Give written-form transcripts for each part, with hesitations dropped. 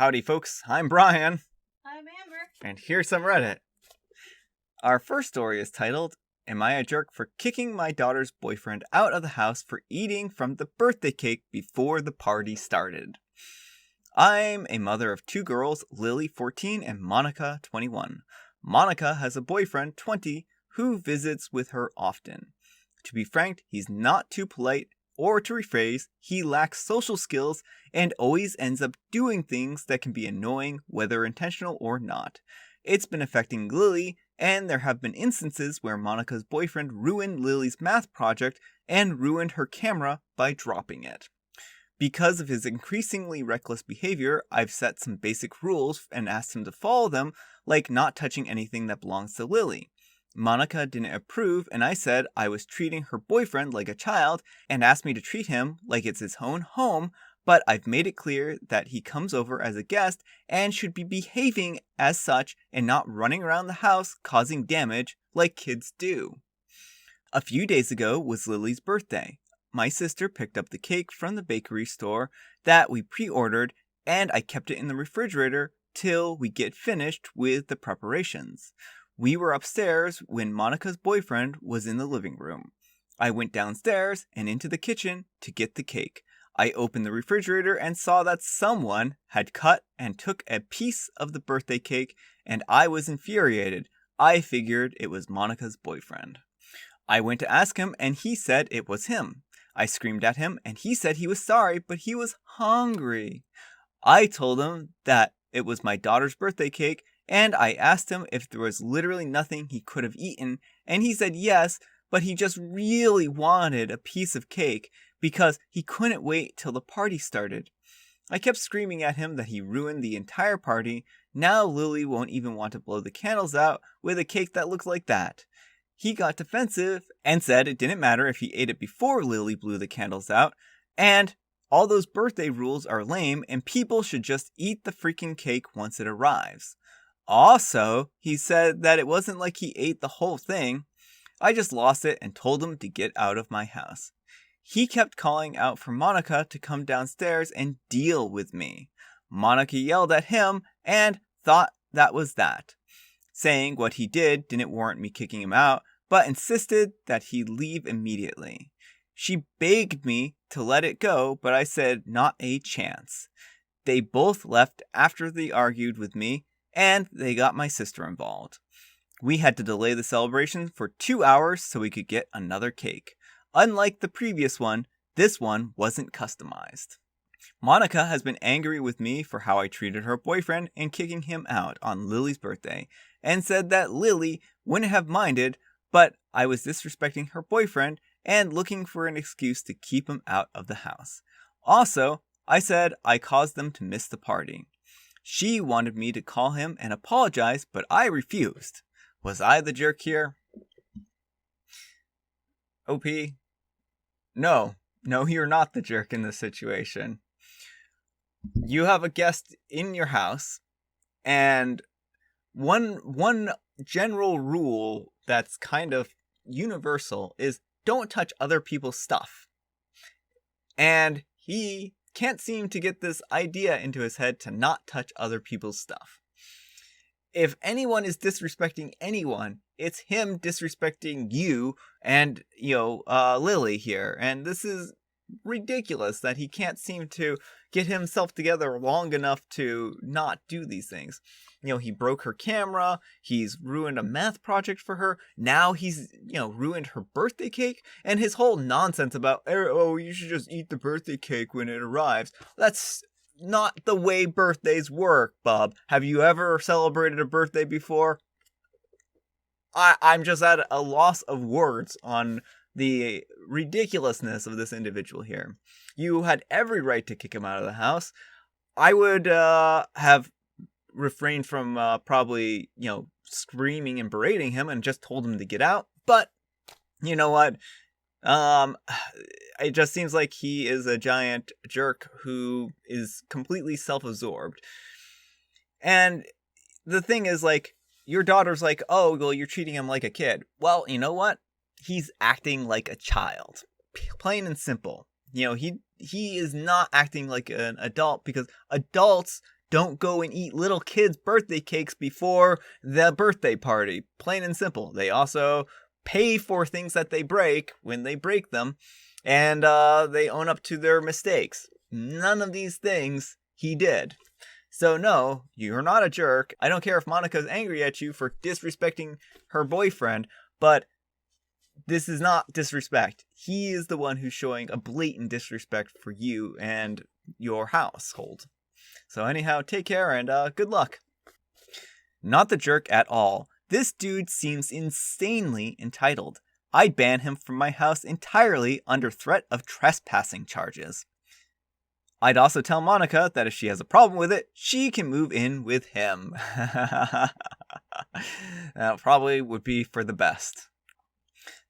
Howdy folks, I'm Brian, I'm Amber. and here's some Reddit. Our first story is titled, Am I a Jerk for Kicking My Daughter's Boyfriend Out of the House for Eating from the Birthday Cake Before the Party Started? I'm a mother of two girls, Lily 14 and Monica 21. Monica has a boyfriend 20 who visits with her often. To be frank, he's not too polite, or to rephrase, he lacks social skills and always ends up doing things that can be annoying, whether intentional or not. It's been affecting Lily, and there have been instances where Monica's boyfriend ruined Lily's math project and ruined her camera by dropping it. Because of his increasingly reckless behavior, I've set some basic rules and asked him to follow them, like not touching anything that belongs to Lily. Monica didn't approve, and I said I was treating her boyfriend like a child and asked me to treat him like it's his own home, but I've made it clear that he comes over as a guest and should be behaving as such and not running around the house causing damage like kids do. A few days ago was Lily's birthday. My sister picked up the cake from the bakery store that we pre-ordered, and I kept it in the refrigerator till we get finished with the preparations. We were upstairs when Monica's boyfriend was in the living room. I went downstairs and into the kitchen to get the cake. I opened the refrigerator and saw that someone had cut and took a piece of the birthday cake, and I was infuriated. I figured it was Monica's boyfriend. I went to ask him, and he said it was him. I screamed at him, and he said he was sorry, but he was hungry. I told him that it was my daughter's birthday cake, and I asked him if there was literally nothing he could have eaten, and he said yes, but he just really wanted a piece of cake because he couldn't wait till the party started. I kept screaming at him that he ruined the entire party. Now Lily won't even want to blow the candles out with a cake that looks like that. He got defensive and said it didn't matter if he ate it before Lily blew the candles out, and all those birthday rules are lame and people should just eat the freaking cake once it arrives. Also, he said that it wasn't like he ate the whole thing. I just lost it and told him to get out of my house. He kept calling out for Monica to come downstairs and deal with me. Monica yelled at him and thought that was that, saying what he did didn't warrant me kicking him out, but insisted that he leave immediately. She begged me to let it go, but I said not a chance. They both left after they argued with me, and they got my sister involved. We had to delay the celebration for 2 hours so we could get another cake. Unlike the previous one, this one wasn't customized. Monica has been angry with me for how I treated her boyfriend and kicking him out on Lily's birthday, and said that Lily wouldn't have minded, but I was disrespecting her boyfriend and looking for an excuse to keep him out of the house. Also, I said I caused them to miss the party. She wanted me to call him and apologize, but I refused. Was I the jerk here? OP? No, you're not the jerk in this situation. You have a guest in your house, and one general rule that's kind of universal is don't touch other people's stuff. And he can't seem to get this idea into his head to not touch other people's stuff. If anyone is disrespecting anyone, it's him disrespecting you and, Lily here. And this is ridiculous that he can't seem to get himself together long enough to not do these things. He broke her camera, he's ruined a math project for her, now he's, ruined her birthday cake, and his whole nonsense about, oh, you should just eat the birthday cake when it arrives. That's not the way birthdays work, Bob. Have you ever celebrated a birthday before? I'm just at a loss of words on the ridiculousness of this individual here. You had every right to kick him out of the house. I would have refrained from probably, screaming and berating him and just told him to get out. But you know what? It just seems like he is a giant jerk who is completely self-absorbed. And the thing is, like, your daughter's like, oh, well, you're treating him like a kid. Well, you know what? He's acting like a child. Plain and simple. He is not acting like an adult, because adults don't go and eat little kids' birthday cakes before the birthday party. Plain and simple. They also pay for things that they break when they break them, and they own up to their mistakes. None of these things he did. So no, you're not a jerk. I don't care if Monica's angry at you for disrespecting her boyfriend, but this is not disrespect. He is the one who's showing a blatant disrespect for you and your household. So anyhow, take care and good luck. Not the jerk at all. This dude seems insanely entitled. I'd ban him from my house entirely under threat of trespassing charges. I'd also tell Monica that if she has a problem with it, she can move in with him. That probably would be for the best.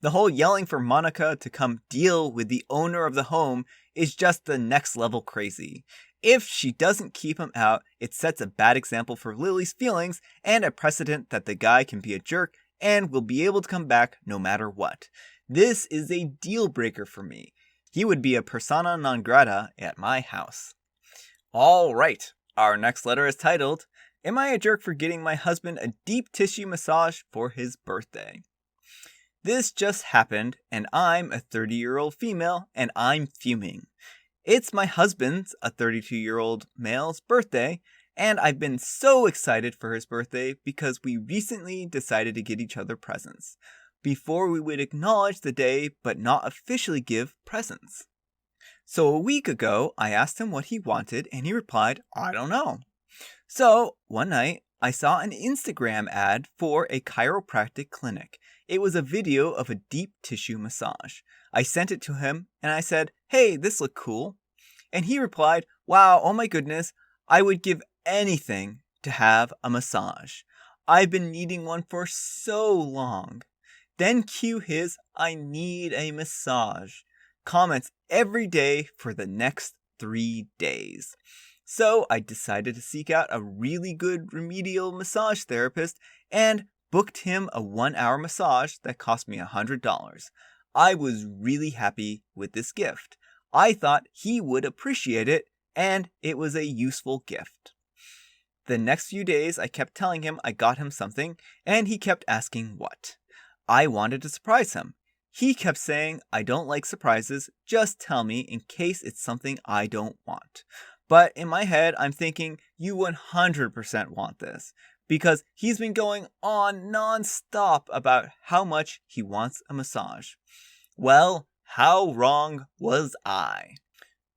The whole yelling for Monica to come deal with the owner of the home is just the next level crazy. If she doesn't keep him out, it sets a bad example for Lily's feelings and a precedent that the guy can be a jerk and will be able to come back no matter what. This is a deal breaker for me. He would be a persona non grata at my house. Alright, our next letter is titled, Am I a jerk for getting my husband a deep tissue massage for his birthday? This just happened, and I'm a 30-year-old female, and I'm fuming. It's my husband's, a 32-year-old male's, birthday, and I've been so excited for his birthday because we recently decided to get each other presents. Before we would acknowledge the day but not officially give presents. So a week ago, I asked him what he wanted and he replied, I don't know. So one night, I saw an Instagram ad for a chiropractic clinic. It was a video of a deep tissue massage. I sent it to him and I said, hey, this looked cool. And he replied, wow, oh my goodness, I would give anything to have a massage. I've been needing one for so long. Then cue his, I need a massage, comments every day for the next 3 days. So I decided to seek out a really good remedial massage therapist and booked him a 1-hour massage that cost me $100. I was really happy with this gift. I thought he would appreciate it and it was a useful gift. The next few days I kept telling him I got him something and he kept asking what. I wanted to surprise him. He kept saying, I don't like surprises, just tell me in case it's something I don't want. But in my head, I'm thinking, you 100% want this. Because he's been going on non-stop about how much he wants a massage. Well, how wrong was I?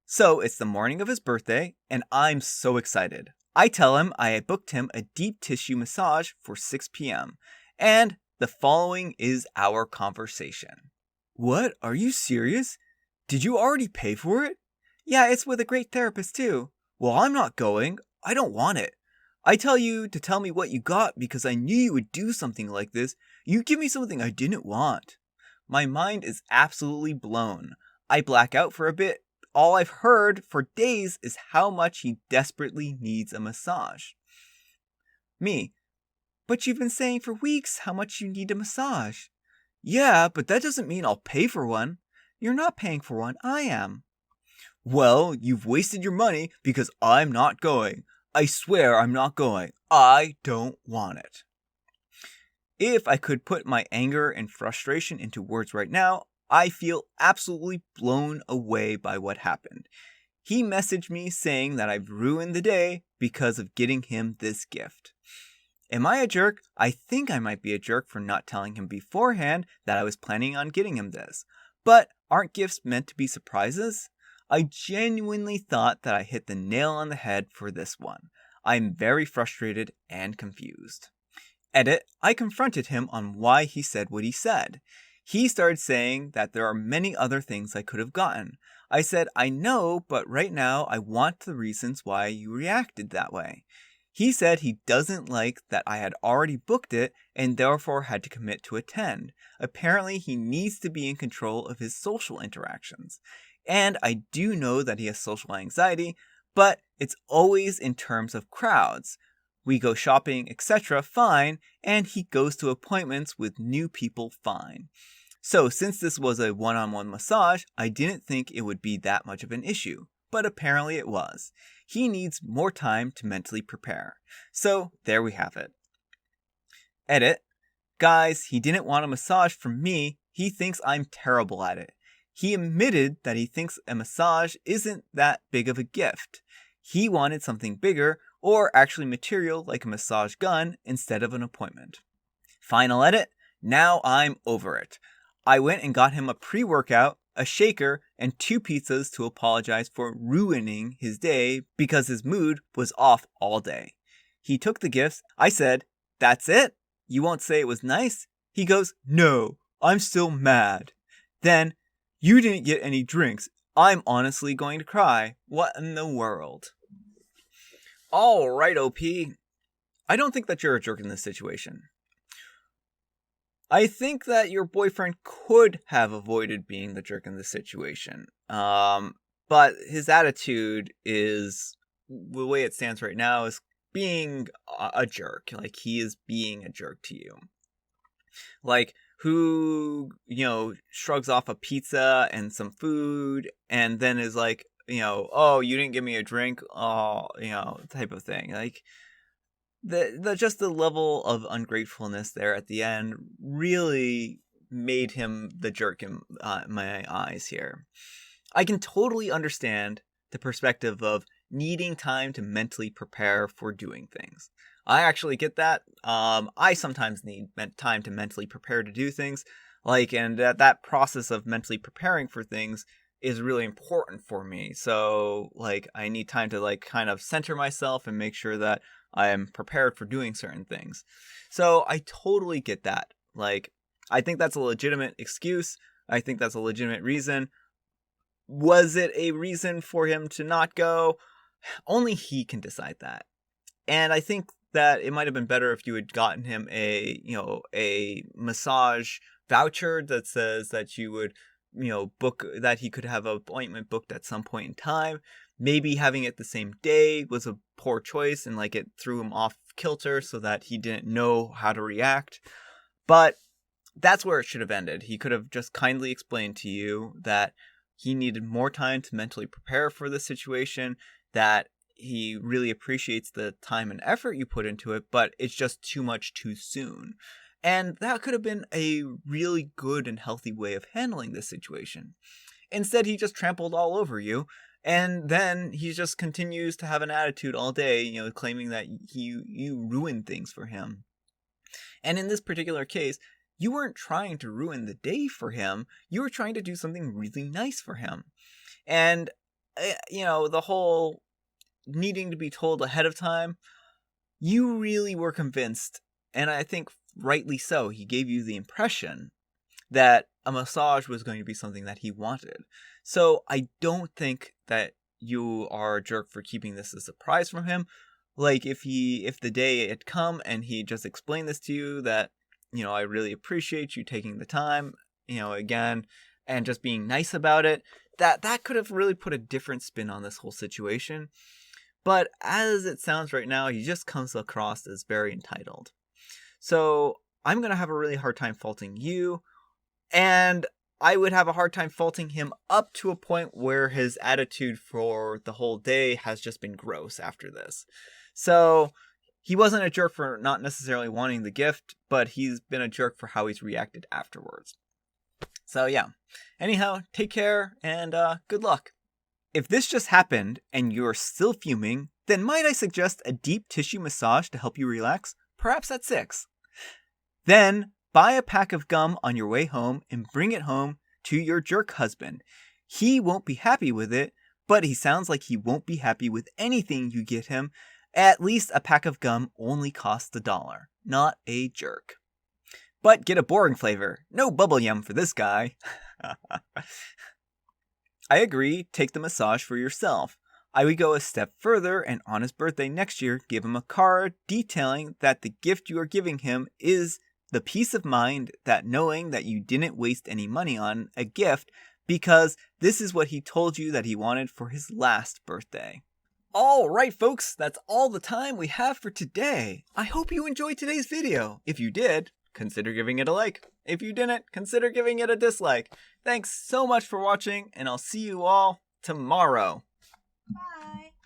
So it's the morning of his birthday, and I'm so excited. I tell him I had booked him a deep tissue massage for 6 p.m. And the following is our conversation. What? Are you serious? Did you already pay for it? Yeah, it's with a great therapist too. Well, I'm not going. I don't want it. I tell you to tell me what you got because I knew you would do something like this. You give me something I didn't want. My mind is absolutely blown. I black out for a bit. All I've heard for days is how much he desperately needs a massage. Me. But you've been saying for weeks how much you need a massage. Yeah, but that doesn't mean I'll pay for one. You're not paying for one, I am. Well, you've wasted your money because I'm not going. I swear I'm not going. I don't want it. If I could put my anger and frustration into words right now, I feel absolutely blown away by what happened. He messaged me saying that I've ruined the day because of getting him this gift. Am I a jerk? I think I might be a jerk for not telling him beforehand that I was planning on getting him this. But aren't gifts meant to be surprises? I genuinely thought that I hit the nail on the head for this one. I'm very frustrated and confused. Edit, I confronted him on why he said what he said. He started saying that there are many other things I could have gotten. I said, I know, but right now I want the reasons why you reacted that way. He said he doesn't like that I had already booked it and therefore had to commit to attend. Apparently he needs to be in control of his social interactions. And I do know that he has social anxiety, but it's always in terms of crowds. We go shopping, etc., fine, and he goes to appointments with new people, fine. So since this was a one-on-one massage, I didn't think it would be that much of an issue, but apparently it was. he needs more time to mentally prepare. So there we have it. Edit. Guys, he didn't want a massage from me. He thinks I'm terrible at it. He admitted that he thinks a massage isn't that big of a gift. He wanted something bigger, or actually material like a massage gun, instead of an appointment. Final edit. Now I'm over it. I went and got him a pre-workout, a shaker, and 2 pizzas to apologize for ruining his day because his mood was off all day. He took the gifts. I said, "That's it? You won't say it was nice?" He goes, "No, I'm still mad." Then, "You didn't get any drinks. I'm honestly going to cry. What in the world?" Alright, OP. I don't think that you're a jerk in this situation. I think that your boyfriend could have avoided being the jerk in this situation. But his attitude is, the way it stands right now, is being a jerk. Like, he is being a jerk to you. Like, who, shrugs off a pizza and some food and then is like, "Oh, you didn't give me a drink," type of thing. Like, just the level of ungratefulness there at the end really made him the jerk in my eyes here. I can totally understand the perspective of needing time to mentally prepare for doing things. I actually get that. I sometimes need time to mentally prepare to do things. And that process of mentally preparing for things is really important for me. So, I need time to, kind of center myself and make sure that I am prepared for doing certain things. So, I totally get that. I think that's a legitimate excuse. I think that's a legitimate reason. Was it a reason for him to not go? Only he can decide that. And I think that it might have been better if you had gotten him a massage voucher that says that you would, book, that he could have an appointment booked at some point in time. Maybe having it the same day was a poor choice and it threw him off kilter so that he didn't know how to react. But that's where it should have ended. He could have just kindly explained to you that he needed more time to mentally prepare for the situation, that he really appreciates the time and effort you put into it, but it's just too much too soon. And that could have been a really good and healthy way of handling this situation. Instead, he just trampled all over you, and then he just continues to have an attitude all day, claiming that you ruined things for him. And in this particular case, you weren't trying to ruin the day for him. You were trying to do something really nice for him. And, the whole needing to be told ahead of time, you really were convinced, and I think rightly so, he gave you the impression that a massage was going to be something that he wanted. So I don't think that you are a jerk for keeping this a surprise from him. If the day had come and he just explained this to you, that, I really appreciate you taking the time, again, and just being nice about it, that could have really put a different spin on this whole situation. But as it sounds right now, he just comes across as very entitled. So I'm going to have a really hard time faulting you, and I would have a hard time faulting him up to a point where his attitude for the whole day has just been gross after this. So he wasn't a jerk for not necessarily wanting the gift, but he's been a jerk for how he's reacted afterwards. So yeah. Anyhow, take care and good luck. If this just happened and you're still fuming, then might I suggest a deep tissue massage to help you relax? Perhaps at 6. Then buy a pack of gum on your way home and bring it home to your jerk husband. He won't be happy with it, but he sounds like he won't be happy with anything you get him. At least a pack of gum only costs $1. Not a jerk. But get a boring flavor. No bubble yum for this guy. I agree, take the massage for yourself. I would go a step further and on his birthday next year, give him a card detailing that the gift you are giving him is the peace of mind that knowing that you didn't waste any money on a gift because this is what he told you that he wanted for his last birthday. Alright folks, that's all the time we have for today. I hope you enjoyed today's video. If you did, consider giving it a like. If you didn't, consider giving it a dislike. Thanks so much for watching, and I'll see you all tomorrow. Bye.